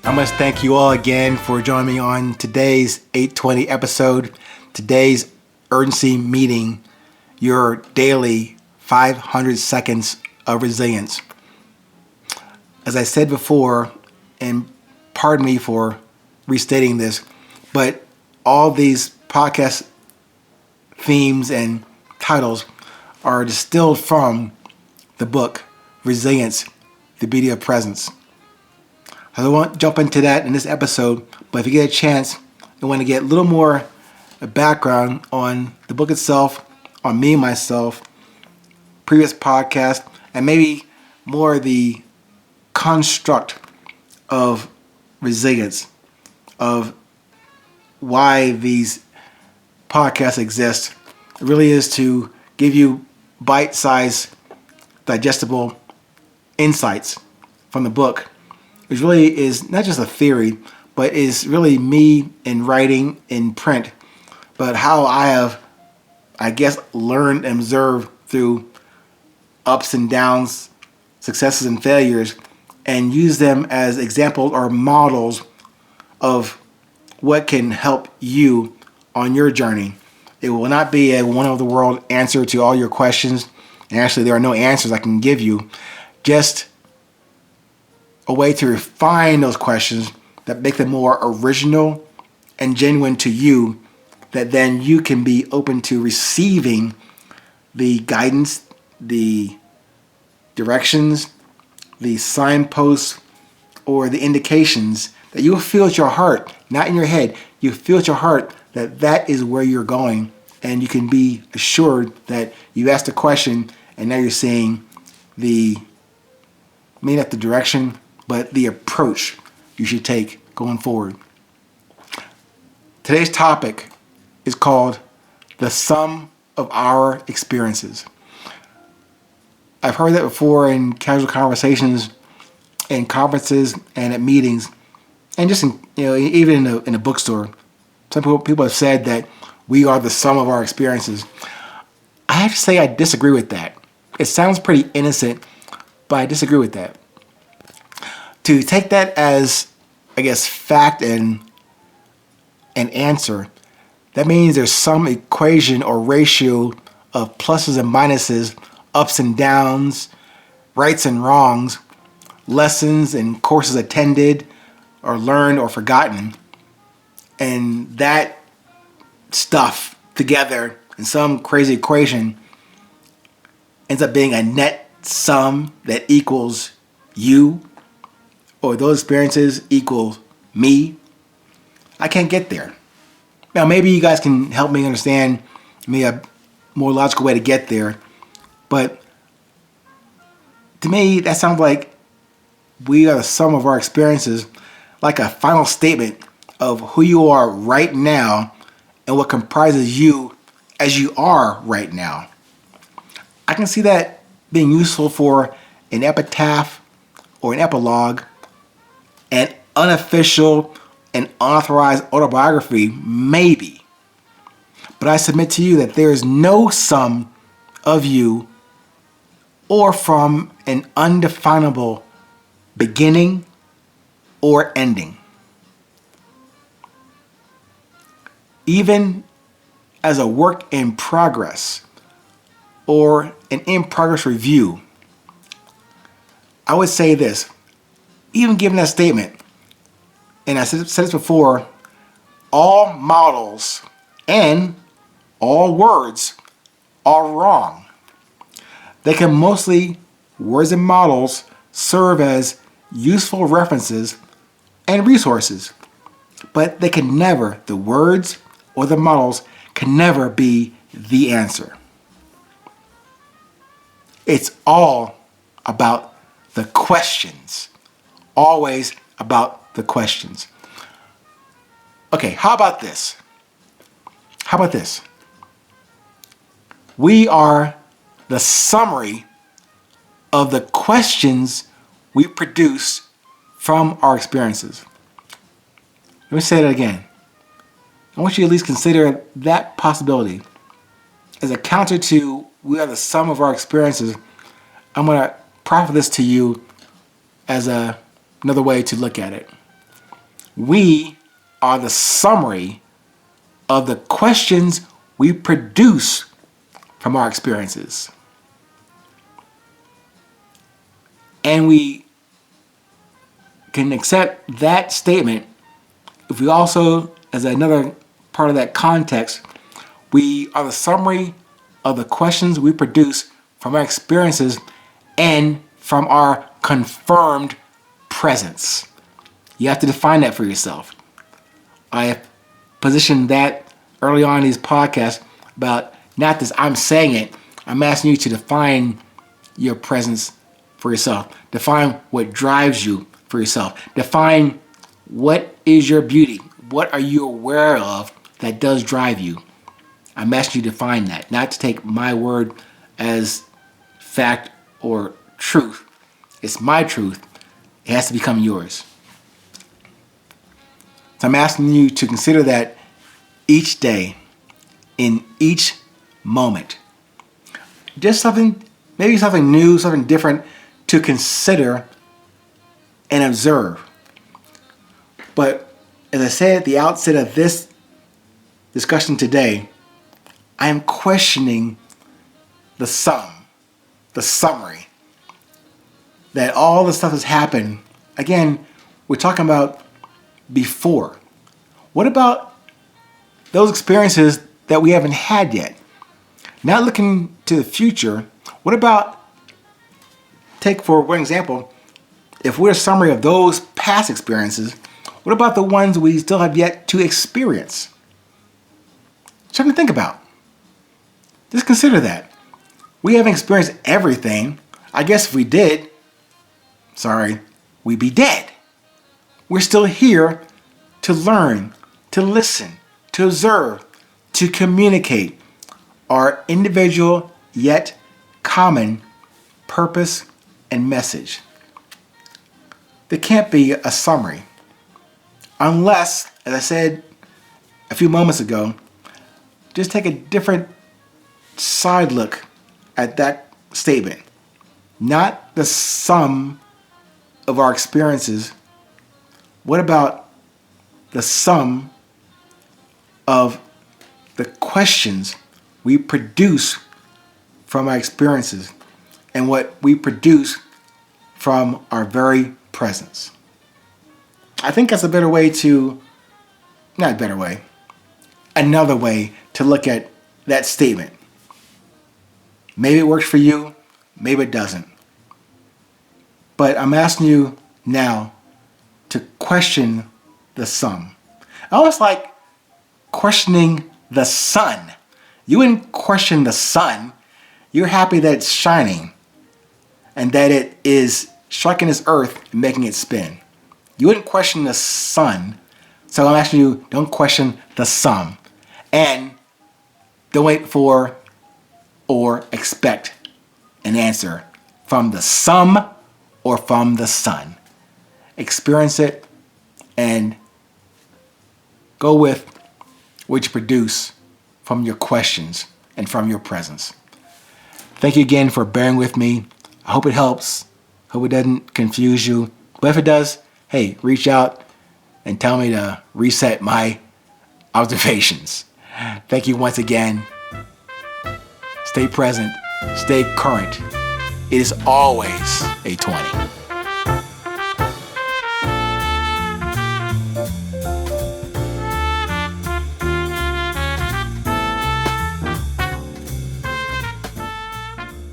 I must thank you all again for joining me on today's 820 episode, today's urgency meeting, your daily 500 seconds of resilience. As I said before, and pardon me for restating this, but all these podcast themes and titles are distilled from the book, Resilience, the Beauty of Presence. I won't jump into that in this episode, but if you get a chance, you want to get a little more background on the book itself, on me, myself, previous podcast, and maybe more the construct of resilience, of why these podcasts exist. It really is to give you bite-sized, digestible insights from the book. Which really is not just a theory, but is really me in writing, in print, but how I have, learned and observed through ups and downs, successes and failures, and use them as examples or models of what can help you on your journey. It will not be a one-of-the-world answer to all your questions, and actually there are no answers I can give you, just a way to refine those questions that make them more original and genuine to you, that then you can be open to receiving the guidance, the directions, the signposts, or the indications that you will feel at your heart, not in your head. You feel at your heart that that is where you're going, and you can be assured that you asked a question and now you're seeing maybe not the direction, but the approach you should take going forward. Today's topic is called the sum of our experiences. I've heard that before in casual conversations, in conferences, and at meetings, and just even in a bookstore. Some people have said that we are the sum of our experiences. I have to say I disagree with that. It sounds pretty innocent, but I disagree with that. To take that as, fact and an answer, that means there's some equation or ratio of pluses and minuses, ups and downs, rights and wrongs, lessons and courses attended or learned or forgotten. And that stuff together in some crazy equation ends up being a net sum that equals you, or those experiences equal me. I can't get there. Now, maybe you guys can help me understand a more logical way to get there. But to me, that sounds like we are the sum of our experiences, like a final statement of who you are right now and what comprises you as you are right now. I can see that being useful for an epitaph or an epilogue, an unofficial and unauthorized autobiography, maybe. But I submit to you that there is no sum of you or from an undefinable beginning or ending. Even as a work in progress or an in-progress review, I would say this. Even given that statement, and I said this before, all models and all words are wrong. They can mostly, words and models, serve as useful references and resources, but they can never, the words or the models can never be the answer. It's all about the questions. Always about the questions. Okay, how about this? We are the summary of the questions we produce from our experiences. Let me say that again. I want you to at least consider that possibility. As a counter to we are the sum of our experiences, I'm going to proffer this to you as another way to look at it. We are the summary of the questions we produce from our experiences. And we can accept that statement if we also, as another part of that context, we are the summary of the questions we produce from our experiences and from our confirmed presence. You have to define that for yourself. I have positioned that early on in these podcasts about not this I'm saying it, I'm asking you to define your presence for yourself. Define what drives you for yourself. Define what is your beauty. What are you aware of that does drive you? I'm asking you to define that, not to take my word as fact or truth. It's my truth. It has to become yours. So I'm asking you to consider that each day, in each moment. Just something, maybe something new, something different to consider and observe. But as I said at the outset of this discussion today, I am questioning the summary, that all the stuff has happened. Again, we're talking about before. What about those experiences that we haven't had yet? Not looking to the future. What about, take for one example, if we're a summary of those past experiences, what about the ones we still have yet to experience? Something to think about. Just consider that. We haven't experienced everything. I guess if we did, we'd be dead. We're still here to learn, to listen, to observe, to communicate our individual yet common purpose and message. There can't be a summary unless, as I said a few moments ago, just take a different side look at that statement. Not the sum of our experiences. What about the sum of the questions we produce from our experiences and what we produce from our very presence? I think that's a better way to, not a better way, another way to look at that statement. Maybe it works for you, maybe it doesn't. But I'm asking you now to question the sum. I almost like questioning the sun. You wouldn't question the sun. You're happy that it's shining and that it is striking this earth and making it spin. You wouldn't question the sun. So I'm asking you, don't question the sum. And don't wait for or expect an answer from the sum or from the sun. Experience it and go with what you produce from your questions and from your presence. Thank you again for bearing with me. I hope it helps. Hope it doesn't confuse you. But if it does, hey, reach out and tell me to reset my observations. Thank you once again. Stay present. Stay current. It is always a 20.